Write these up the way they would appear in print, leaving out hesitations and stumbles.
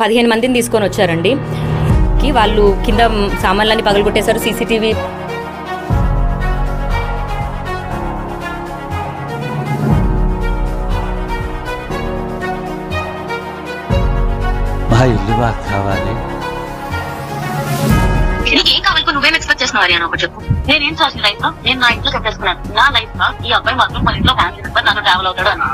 15 మందిని తీసుకొని వచ్చారండి. వాళ్ళు కింద సామాన్లన్నీ పగలగొట్టేశారు. సీసీటీవీ ఇల్లు బాగా కావాలి. ఏం కావాలి? నువ్వేం ఎక్స్పెక్ట్ చేస్తున్నావు అని ఒకటి చెప్పు. నేనేం చేసిన లైఫ్ లో నేను నా ఇంట్లో చెప్పేసుకున్నాను. నా లైఫ్ లో ఈ అబ్బాయి మాత్రం మన ఇంట్లో ఫ్యామిలీ మెంబర్ నన్ను ట్రావెల్ అవుతాడు అని.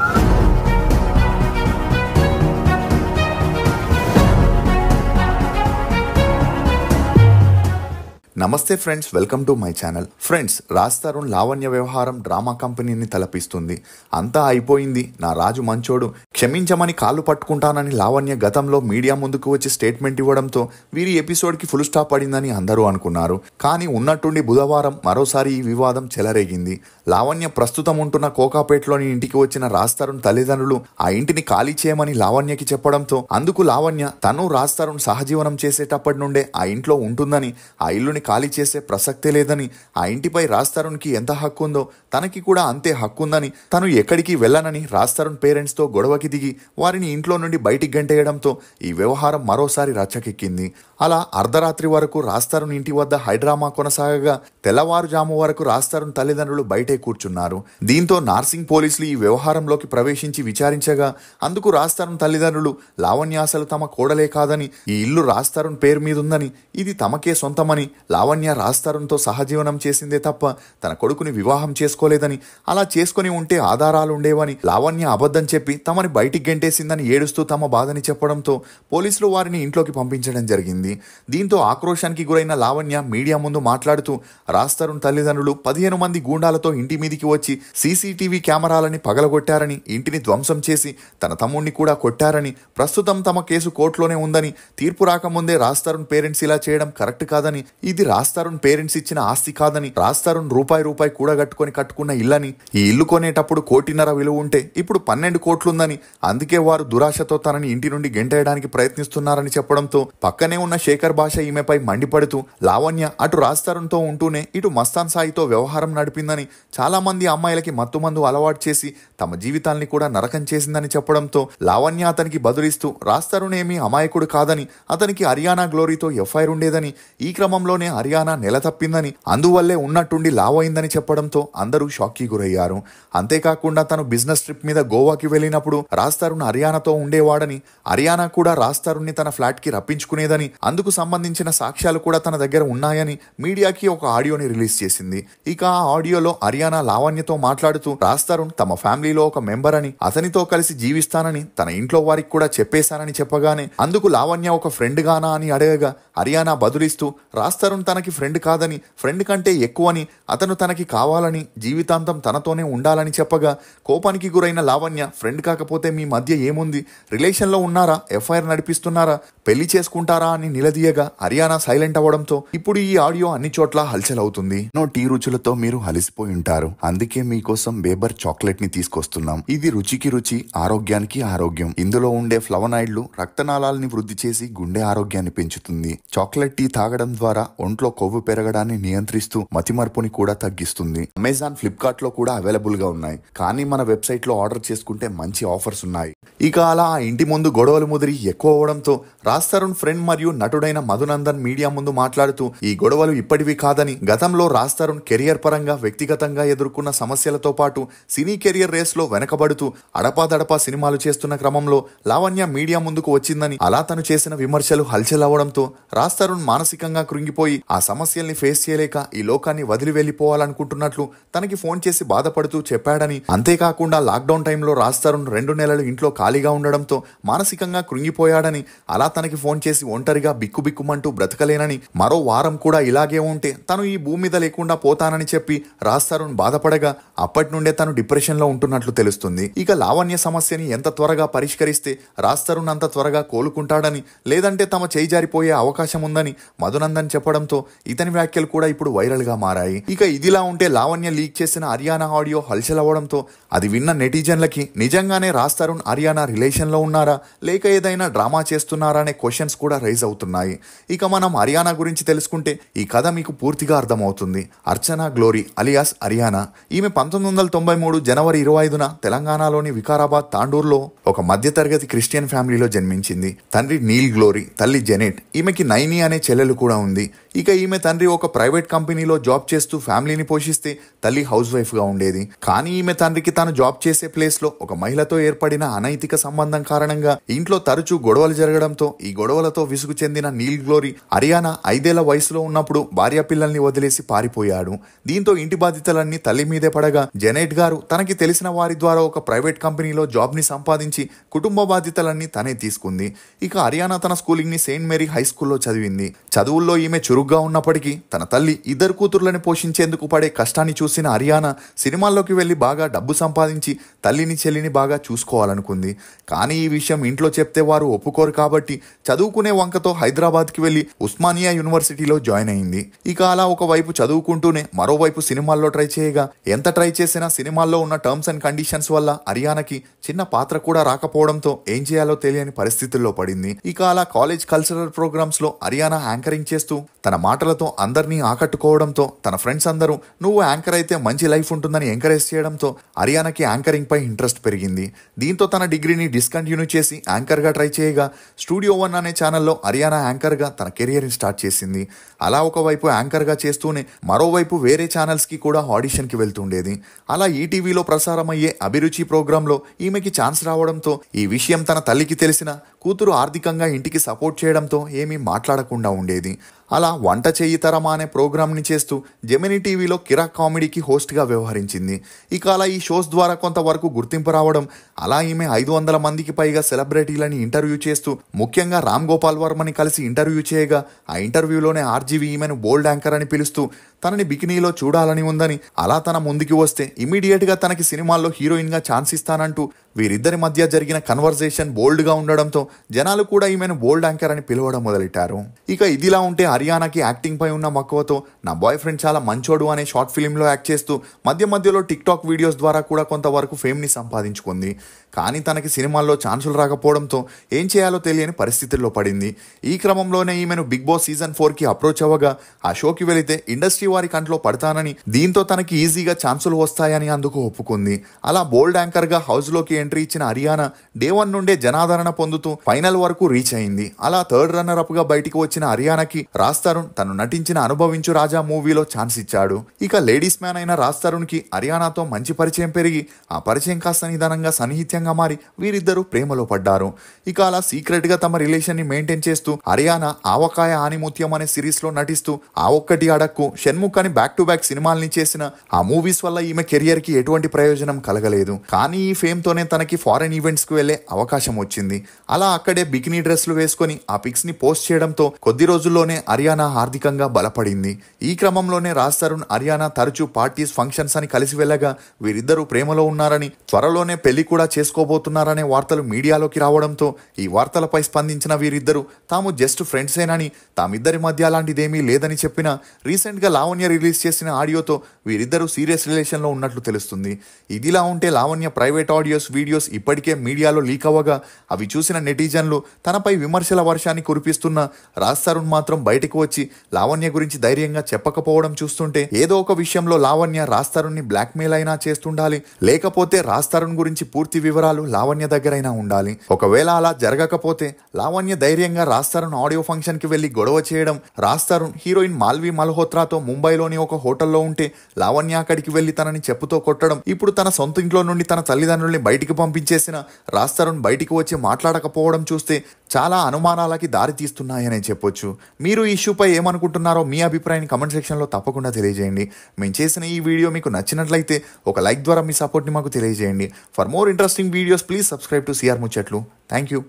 నమస్తే friends, welcome to my channel. Friends, Raj Tarun Lavanya వ్యవహారం డ్రామా కంపెనీని తలపిస్తుంది. అంతా అయిపోయింది, నా రాజు మంచోడు, క్షమించమని కాళ్ళు పట్టుకుంటానని లావణ్య గతంలో మీడియా ముందుకు వచ్చి స్టేట్మెంట్ ఇవ్వడంతో వీరి ఎపిసోడ్కి ఫుల్ స్టాప్ పడిందని అందరూ అనుకున్నారు. కానీ ఉన్నట్టుండి బుధవారం మరోసారి ఈ వివాదం చెలరేగింది. లావణ్య ప్రస్తుతం ఉంటున్న కోకాపేటలోని ఇంటికి వచ్చిన రాజ్ తరుణ్ తల్లిదండ్రులు ఆ ఇంటిని ఖాళీ చేయమని లావణ్యకి చెప్పడంతో అందుకు లావణ్య తను రాజ్ తరుణ్ సహజీవనం చేసేటప్పటి నుండే ఆ ఇంట్లో ఉంటుందని, ఆ ఇల్లుని ఖాళీ చేసే ప్రసక్తే లేదని, ఆ ఇంటిపై రాజ్ తరుణ్కి ఎంత హక్కు ఉందో తనకి కూడా అంతే హక్కు ఉందని, తను ఎక్కడికి వెళ్ళనని రాజ్ తరుణ్ పేరెంట్స్తో గొడవకి దిగి వారిని ఇంట్లో నుండి బయటికి గంటేయడంతో ఈ వ్యవహారం మరోసారి రచ్చకెక్కింది. అలా అర్ధరాత్రి వరకు రాజ్ తరుణ్ ఇంటి వద్ద హైడ్రామా కొనసాగగా తెల్లవారుజాము వరకు రాజ్ తరుణ్ తల్లిదండ్రులు బయటే కూర్చున్నారు. దీంతో నార్సింగ్ పోలీసులు ఈ వ్యవహారంలోకి ప్రవేశించి విచారించగా అందుకు రాజ్ తరుణ్ తల్లిదండ్రులు లావణ్య అసలు తమ కోడలే కాదని, ఈ ఇల్లు రాజ్ తరుణ్ పేరు మీదుందని, ఇది తమకే సొంతమని, లావణ్య రాజ్ తరుణ్తో సహజీవనం చేసిందే తప్ప తన కొడుకుని వివాహం చేసుకోలేదని, అలా చేసుకుని ఉంటే ఆధారాలు ఉండేవని, లావణ్య అబద్ధం చెప్పి తమని బయటికి గెంటేసిందని ఏడుస్తూ తమ బాధని చెప్పడంతో పోలీసులు వారిని ఇంట్లోకి పంపించడం జరిగింది. దీంతో ఆక్రోశానికి గురైన లావణ్య మీడియా ముందు మాట్లాడుతూ రాజ్ తరుణ్ తల్లిదండ్రులు 15 మంది గూండాలతో ఇంటి మీదికి వచ్చి సీసీటీవీ కెమెరాలని పగలగొట్టారని, ఇంటిని ధ్వంసం చేసి తన తమ్ముడిని కూడా కొట్టారని, ప్రస్తుతం తమ కేసు కోర్టులోనే ఉందని, తీర్పు రాకముందే రాజ్ తరుణ్ పేరెంట్స్ ఇలా చేయడం కరెక్ట్ కాదని, ఇది రాజ్ తరుణ్ పేరెంట్స్ ఇచ్చిన ఆస్తి కాదని, రాజ్ తరుణ్ రూపాయి కూడగట్టుకొని కట్టుకున్న ఇల్లని, ఈ ఇల్లు కొనేటప్పుడు 1.5 కోటి విలువ ఉంటే ఇప్పుడు 12 కోట్లుందని, అందుకే వారు దురాశతో తనని ఇంటి నుండి గెంటేయడానికి ప్రయత్నిస్తున్నారని చెప్పడంతో పక్కనే ఉన్న శేఖర్ భాష ఈమెపై మండిపడుతూ లావణ్య అటు రాజ్ తరుణ్తో ఉంటూనే ఇటు మస్తాన్ సాయితో వ్యవహారం నడిపిందని, చాలా మంది అమ్మాయిలకి మత్తుమందు అలవాటు చేసి తమ జీవితాల్ని కూడా నరకం చేసిందని చెప్పడంతో లావణ్య అతనికి బదులిస్తూ రాజ్ తరుణ్ ఏమీ అమాయకుడు కాదని, అతనికి హర్యానా గ్లోరీతో ఎఫ్ఐఆర్ ఉండేదని, ఈ క్రమంలోనే హర్యానా నెల తప్పిందని, అందువల్లే ఉన్నట్టుండి లావ్ అయిందని చెప్పడంతో అందరూ షాక్కి గురయ్యారు. అంతేకాకుండా తను బిజినెస్ ట్రిప్ మీద గోవాకి వెళ్ళినప్పుడు రాజ్ తరుణ్ హర్యానాతో ఉండేవాడని, హర్యానా కూడా రాజ్ తరుణ్ని తన ఫ్లాట్ కి రప్పించుకునేదని, అందుకు సంబంధించిన సాక్ష్యాలు కూడా తన దగ్గర ఉన్నాయని మీడియాకి ఒక ఆడియోని రిలీజ్ చేసింది. ఇక ఆ ఆడియోలో హర్యానా లావణ్యతో మాట్లాడుతూ రాజ్ తరుణ్ తమ ఫ్యామిలీలో ఒక మెంబర్ అని, అతనితో కలిసి జీవిస్తానని తన ఇంట్లో వారికి కూడా చెప్పేశానని చెప్పగానే అందుకు లావణ్య ఒక ఫ్రెండ్ గానా అని అడగగా హర్యానా బదులిస్తూ రాజ్ తరుణ్ తనకి ఫ్రెండ్ కాదని, ఫ్రెండ్ కంటే ఎక్కువని, అతను తనకి కావాలని, జీవితాంతం తనతోనే ఉండాలని చెప్పగా కోపానికి గురైన లావణ్య ఫ్రెండ్ కాకపోతే మీ మధ్య ఏముంది, రిలేషన్లో ఉన్నారా, ఎఫ్ఐఆర్ నడిపిస్తున్నారా, పెళ్లి చేసుకుంటారా అని నిలదీయగా హర్యానా సైలెంట్ అవ్వడంతో ఇప్పుడు ఈ ఆడియో అన్ని చోట్ల హల్చల్ అవుతుంది. టీ రుచులతో మీరు అలసిపోయి ఉంటారు, అందుకే మీకోసం బేబర్ చాక్లెట్ ని తీసుకొస్తున్నాం. ఇది రుచికి రుచి, ఆరోగ్యానికి ఆరోగ్యం. ఇందులో ఉండే ఫ్లవనాయిడ్లు రక్తనాళాలని వృద్ధి చేసి గుండె ఆరోగ్యాన్ని పెంచుతుంది. చాక్లెట్ టీ తాగడం ద్వారా ఒంట్లో కొవ్వు పెరగడాన్ని నియంత్రిస్తూ మతిమరుపుని కూడా తగ్గిస్తుంది. అమెజాన్, ఫ్లిప్కార్ట్ లో కూడా అవైలబుల్ గా ఉన్నాయి, కానీ మన వెబ్సైట్ లో ఆర్డర్ చేసుకుంటే మంచి ఆఫర్స్ ఉన్నాయి. ఇక అలా ఆ ఇంటి ముందు గొడవలు ముదిరి ఎక్కువ అవడంతో రాజ్ తరుణ్ ఫ్రెండ్ మరియు నటుడైన మధునందన్ మీడియా ముందు మాట్లాడుతూ ఈ గొడవలు ఇప్పటివి కాదని, గతంలో రాజ్ తరుణ్ కెరియర్ పరంగా వ్యక్తిగతంగా ఎదుర్కొన్న సమస్యలతో పాటు సినీ కెరియర్ రేస్ లో వెనకబడుతూ అడపాదడపా సినిమాలు చేస్తున్న క్రమంలో లావణ్య మీడియా ముందుకు వచ్చిందని, అలా తను చేసిన విమర్శలు హల్చల్ అవడంతో రాజ్ తరుణ్ మానసికంగా కృంగిపోయి ఆ సమస్యల్ని ఫేస్ చేయలేక ఈ లోకాన్ని వదిలి వెళ్లిపోవాలనుకుంటున్నట్లు తనకి ఫోన్ చేసి బాధపడుతూ చెప్పాడని, అంతేకాకుండా లాక్డౌన్ టైంలో రాజ్ తరుణ్ 2 నెలలు ఇంట్లో ఖాళీగా ఉండడంతో మానసికంగా కృంగిపోయాడని, అలా తనకి ఫోన్ చేసి ఒంటరిగా బిక్కుబిక్కుమంటూ బ్రతకలేనని, మరో వారం కూడా ఇలాగే ఉంటే తను ఈ భూమి మీద లేకుండా పోతానని చెప్పి రాజ్ తరుణ్ బాధపడగా అప్పటి నుండే తను డిప్రెషన్ లో ఉంటున్నట్లు తెలుస్తుంది. ఇక లావణ్య సమస్యని ఎంత త్వరగా పరిష్కరిస్తే రాజ్ తరుణ్ అంత త్వరగా కోలుకుంటాడని, లేదంటే తమ చేయి జారిపోయే అవకాశం ఉందని మధునందన్ చెప్పడంతో కావడంతో ఇతని వ్యాఖ్యలు కూడా ఇప్పుడు వైరల్ గా మారాయి. ఇక ఇదిలా ఉంటే లావణ్య లీక్ చేసిన హరియానా ఆడియో హల్చల్ అవ్వడంతో అది విన్న నెటిజన్లకి నిజంగానే రాజ్ తరుణ్ హరియానా రిలేషన్ లో ఉన్నారా లేక ఏదైనా డ్రామా చేస్తున్నారా అనే క్వశ్చన్స్ కూడా రైజ్ అవుతున్నాయి. ఇక మనం హరియానా గురించి తెలుసుకుంటే ఈ కథ మీకు పూర్తిగా అర్థమవుతుంది. అర్చనా గ్లోరీ అలియాస్ హరియానా. ఈమె 1993 జనవరి 25న తెలంగాణలోని వికారాబాద్ తాండూరులో ఒక మధ్యతరగతి క్రిస్టియన్ ఫ్యామిలీలో జన్మించింది. తండ్రి నీల్ గ్లోరీ, తల్లి జెనెట్. ఈమెకి నైని అనే చెల్లెలు కూడా ఉంది. ఇక ఈమె తండ్రి ఒక ప్రైవేట్ కంపెనీలో జాబ్ చేస్తూ ఫ్యామిలీని పోషిస్తే తల్లి హౌస్ వైఫ్ గా ఉండేది. కానీ ఈమె తండ్రికి తాను జాబ్ చేసే ప్లేస్ లో ఒక మహిళతో ఏర్పడిన అనైతిక సంబంధం కారణంగా ఇంట్లో తరచూ గొడవలు జరగడంతో ఈ గొడవలతో విసుగు చెందిన నీల్ గ్లోరీ హరియానా 5 ఏళ్ల వయసులో ఉన్నప్పుడు భార్య పిల్లల్ని వదిలేసి పారిపోయాడు. దీంతో ఇంటి బాధ్యతలన్నీ తల్లి మీదే పడగా జెనెట్ గారు తనకి తెలిసిన వారి ద్వారా ఒక ప్రైవేట్ కంపెనీలో జాబ్ ని సంపాదించి కుటుంబ బాధ్యతలన్నీ తనే తీసుకుంది. ఇక హరియానా తన స్కూలింగ్ ని సెయింట్ మేరీ హై స్కూల్లో చదివింది. చదువుల్లో ఈమె చురుగ్గా ఉన్నప్పటికీ తన తల్లి ఇద్దరు కూతుర్లని పోషించేందుకు పడే కష్టాన్ని చూసిన హరియానా సినిమాల్లోకి వెళ్లి బాగా డబ్బు సంపాదించి తల్లిని చెల్లిని బాగా చూసుకోవాలనుకుంది. కానీ ఈ విషయం ఇంట్లో చెప్తే వారు ఒప్పుకోరు కాబట్టి చదువుకునే వంకతో హైదరాబాద్కి వెళ్లి ఉస్మానియా యూనివర్సిటీలో జాయిన్ అయింది. ఇక అలా ఒకవైపు చదువుకుంటూనే మరోవైపు సినిమాల్లో ట్రై చేయగా ఎంత ట్రై చేసినా సినిమాల్లో ఉన్న టర్మ్స్ అండ్ కండిషన్స్ వల్ల హరియానాకి చిన్న పాత్ర కూడా రాకపోవడంతో ఏం చేయాలో తెలియని పరిస్థితుల్లో పడింది. ఇక అలా కాలేజ్ కల్చరల్ ప్రోగ్రామ్స్ లో హరియానా యాంకరింగ్ చేస్తూ తన మాటలతో అందరినీ ఆకట్టుకోవడంతో తన ఫ్రెండ్స్ అందరూ నువ్వు యాంకర్ అయితే మంచి లైఫ్ ఉంటుందని ఎంకరేజ్ చేయడంతో హరియానాకి యాంకరింగ్ పై ఇంట్రెస్ట్ పెరిగింది. దీంతో తన డిగ్రీని డిస్కంటిన్యూ చేసి యాంకర్ గా ట్రై చేయగా స్టూడియో 1 అనే ఛానల్లో హరియానా యాంకర్ గా తన కెరియర్ ని స్టార్ట్ చేసింది. అలా ఒకవైపు యాంకర్ గా చేస్తూనే మరోవైపు వేరే ఛానల్స్ కి కూడా ఆడిషన్ కి వెళ్తుండేది. అలా ఈటీవీలో ప్రసారమయ్యే అభిరుచి ప్రోగ్రామ్ లో ఈమెకి ఛాన్స్ రావడంతో ఈ విషయం తన తల్లికి తెలిసిన కూతురు ఆర్థికంగా ఇంటికి సపోర్ట్ చేయడంతో ఏమీ మాట్లాడకుండా ఉండేది. అలా వంట చెయ్యి తరమా అనే ప్రోగ్రామ్ని చేస్తూ జెమినీ టీవీలో కిరాక్ కామెడీకి హోస్ట్గా వ్యవహరించింది. ఇక అలా ఈ షోస్ ద్వారా కొంతవరకు గుర్తింపు రావడం, అలా ఈమె 500 మందికి పైగా సెలబ్రిటీలని ఇంటర్వ్యూ చేస్తూ ముఖ్యంగా రామ్ గోపాల్ వర్మని కలిసి ఇంటర్వ్యూ చేయగా ఆ ఇంటర్వ్యూలోనే ఆర్జీవి ఈమెను బోల్డ్ యాంకర్ అని పిలుస్తూ తనని బికినీలో చూడాలని ఉందని, అలా తన ముందుకి వస్తే ఇమీడియట్ గా తనకి సినిమాల్లో హీరోయిన్ గా ఛాన్స్ ఇస్తానంటూ వీరిద్దరి మధ్య జరిగిన కన్వర్జేషన్ బోల్డ్ గా ఉండడంతో జనాలు కూడా ఈమెను బోల్డ్ యాంకర్ అని పిలవడం మొదలెట్టారు. ఇక ఇదిలా ఉంటే హరియానాకి యాక్టింగ్ పై ఉన్న మక్కువతో నా బాయ్ ఫ్రెండ్ చాలా మంచోడు అనే షార్ట్ ఫిలింలో యాక్ట్ చేస్తూ మధ్యలో టిక్ టాక్ వీడియోస్ ద్వారా కూడా కొంతవరకు ఫేమ్ ని సంపాదించుకుంది. కానీ తనకి సినిమాల్లో ఛాన్సులు రాకపోవడంతో ఏం చేయాలో తెలియని పరిస్థితుల్లో పడింది. ఈ క్రమంలోనే ఈమెను బిగ్ బాస్ సీజన్ 4కి అప్రోచ్ అవ్వగా ఆ షోకి వెళితే ఇండస్ట్రీ వారి కంట్లో పడతానని, దీంతో తనకి ఈజీగా ఛాన్సులు వస్తాయని అందుకు ఒప్పుకుంది. అలా బోల్డ్ యాంకర్ గా హౌస్ లోకి ఎంట్రీ ఇచ్చిన హరియానా డే 1 నుండే జనాదరణ పొందుతూ ఫైనల్ వరకు రీచ్ అయింది. అలా థర్డ్ రన్నర్ అప్ గా బయటికి వచ్చిన హరియానాకి రాజ్ తరుణ్ తను నటించిన అనుభవించు రాజా మూవీలో ఛాన్స్ ఇచ్చాడు. ఇక లేడీస్ మ్యాన్ అయిన రాజ్ తరుణ్ కి హరియానాతో మంచి పరిచయం పెరిగి ఆ పరిచయం కాస్త నిదానంగా సన్నిహిత్యంగా మారి వీరిద్దరూ ప్రేమలో పడ్డారు. ఇక అలా సీక్రెట్ గా తమ రిలేషన్ ని మెయింటైన్ చేస్తూ హరియానా ఆవకాయ ఆనిముత్యం అనే సిరీస్ లో నటిస్తూ ఆ ఒక్కటి అడక్కు, షణ్ముఖ్ అని బ్యాక్ టు బ్యాక్ సినిమాల్ని చేసిన ఆ మూవీస్ వల్ల ఈమె కెరియర్ కి ఎటువంటి ప్రయోజనం కలగలేదు. కానీ ఈ ఫేమ్ తోనే తనకి ఫారెన్ ఈవెంట్స్ కు వెళ్లే అవకాశం వచ్చింది. అలా అక్కడే బికినీ డ్రెస్లు వేసుకొని ఆ పిక్స్ ని పోస్ట్ చేయడంతో కొద్ది రోజుల్లోనే హరియానా ఆర్థికంగా బలపడింది. ఈ క్రమంలోనే రాజ్ తరుణ్ హరియానా తరచూ పార్టీస్ ఫంక్షన్స్ అని కలిసి వెళ్ళగా వీరిద్దరూ ప్రేమలో ఉన్నారని, త్వరలోనే పెళ్లి కూడా చేసుకోబోతున్నారనే వార్తలు మీడియాలోకి రావడంతో ఈ వార్తలపై స్పందించిన వీరిద్దరూ తాము జస్ట్ ఫ్రెండ్సేనని, తామిద్దరి మధ్య అలాంటిదేమీ లేదని చెప్పినా రీసెంట్ గా లావణ్య రిలీజ్ చేసిన ఆడియోతో వీరిద్దరూ సీరియస్ రిలేషన్ లో ఉన్నట్లు తెలుస్తుంది. ఇదిలా ఉంటే లావణ్య ప్రైవేట్ ఆడియోస్ వీడియోస్ ఇప్పటికే మీడియాలో లీక్ అవ్వగా అవి చూసిన నెటిజన్లు తనపై విమర్శల వర్షాన్ని కురిపిస్తున్న రాజ్ తరుణ్ మాత్రం బయటకు వచ్చి లావణ్య గురించి ధైర్యంగా చెప్పకపోవడం చూస్తుంటే ఏదో ఒక విషయంలో లావణ్య రాజ్ తరుణ్ ని బ్లాక్ మెయిల్ అయినా చేస్తుండాలి, లేకపోతే రాజ్ తరుణ్ గురించి పూర్తి వివరాలు లావణ్య దగ్గరైనా ఉండాలి. ఒకవేళ అలా జరగకపోతే లావణ్య ధైర్యంగా రాజ్ తరుణ్ ఆడియో ఫంక్షన్ కి వెళ్లి గొడవ చేయడం, రాజ్ తరుణ్ హీరోయిన్ మాల్వి మల్హోత్రాతో ముంబైలోని ఒక హోటల్లో ఉంటే లావణ్య అక్కడికి వెళ్లి తనని చెప్పుతో కొట్టడం, ఇప్పుడు తన సొంత ఇంట్లో నుండి తన తల్లిదండ్రుల్ని బయటికి పంపించేసిన రాజ్ తరుణ్ బయటికి వచ్చి మాట్లాడకపోవడం చూస్తే చాలా అనుమానాలకి దారి తీస్తున్నాయనే చెప్పొచ్చు. మీరు ఈ ఇష్యూపై ఏమనుకుంటున్నారో మీ అభిప్రాయాన్ని కమెంట్ సెక్షన్లో తప్పకుండా తెలియజేయండి. మేము చేసిన ఈ వీడియో మీకు నచ్చినట్లయితే ఒక లైక్ ద్వారా మీ సపోర్ట్ని మాకు తెలియజేయండి. For more interesting videos please subscribe to CR ముచ్చట్లు. Thank you.